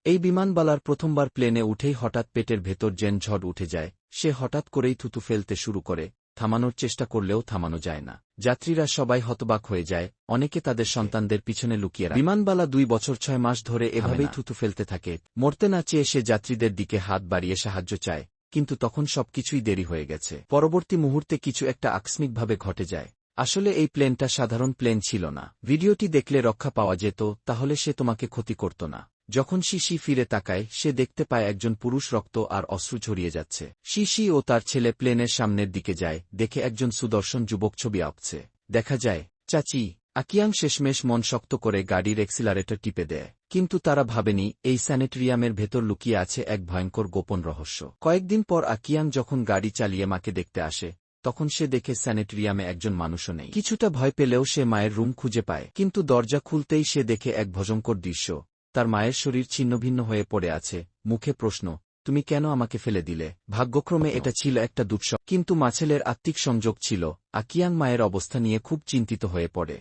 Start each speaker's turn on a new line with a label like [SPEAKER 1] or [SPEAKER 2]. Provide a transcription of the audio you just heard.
[SPEAKER 1] এই বিমানবালার প্রথমবার প্লেনে উঠেই হঠাৎ পেটের ভেতর যেন ঝড় উঠে যায়। সে হঠাৎ করেই থুতু ফেলতে শুরু করে, থামানোর চেষ্টা করলেও থামানো যায় না। যাত্রীরা সবাই হতবাক হয়ে যায়, অনেকে তাদের সন্তানদের পিছনে লুকিয়ে রাখে। বিমানবালা 2 বছর 6 মাস ধরে এভাবেই থুতু ফেলতে থাকে। মরতে না চেয়ে সে যাত্রীদের দিকে হাত বাড়িয়ে সাহায্য চায়, কিন্তু তখন সবকিছুই দেরি হয়ে গেছে। পরবর্তী মুহূর্তে কিছু একটা আকস্মিকভাবে ঘটে যায়। আসলে এই প্লেনটা সাধারণ প্লেন ছিল না। ভিডিওটি দেখলে রক্ষা পাওয়া যেত, তাহলে সে তোমাকে ক্ষতি করত না। যখন শিশি ফিরে তাকায়, সে দেখতে পায় একজন পুরুষ রক্ত আর অশ্রু ঝরিয়ে যাচ্ছে। শিশি ও তার ছেলে প্লেনের সামনের দিকে যায়, দেখে একজন সুদর্শন যুবক ছবি আঁকছে। দেখা যায়, চাচি। আকিয়াং শেষমেশ মন শক্ত করে গাড়ির এক্সিলারেটর টিপে দেয়। কিন্তু তারা ভাবেনি এই স্যানিটেরিয়ামের ভেতর লুকিয়ে আছে এক ভয়ঙ্কর গোপন রহস্য। কয়েকদিন পর আকিয়াং যখন গাড়ি চালিয়ে মাকে দেখতে আসে, তখন সে দেখে স্যানিটেরিয়ামে একজন মানুষও নেই। কিছুটা ভয় পেলেও সে মায়ের রুম খুঁজে পায়, কিন্তু দরজা খুলতেই সে দেখে এক ভয়ঙ্কর দৃশ্য। তার মায়ের শরীর ছিন্নভিন্ন হয়ে পড়ে আছে, মুখে প্রশ্ন, তুমি কেন আমাকে ফেলে দিলে? ভাগ্যক্রমে এটা ছিল একটা দুঃস্বপ্ন, কিন্তু মাছেলের আত্মিক সংযোগ ছিল। আকিয়াং মায়ের অবস্থা নিয়ে খুব চিন্তিত হয়ে পড়ে।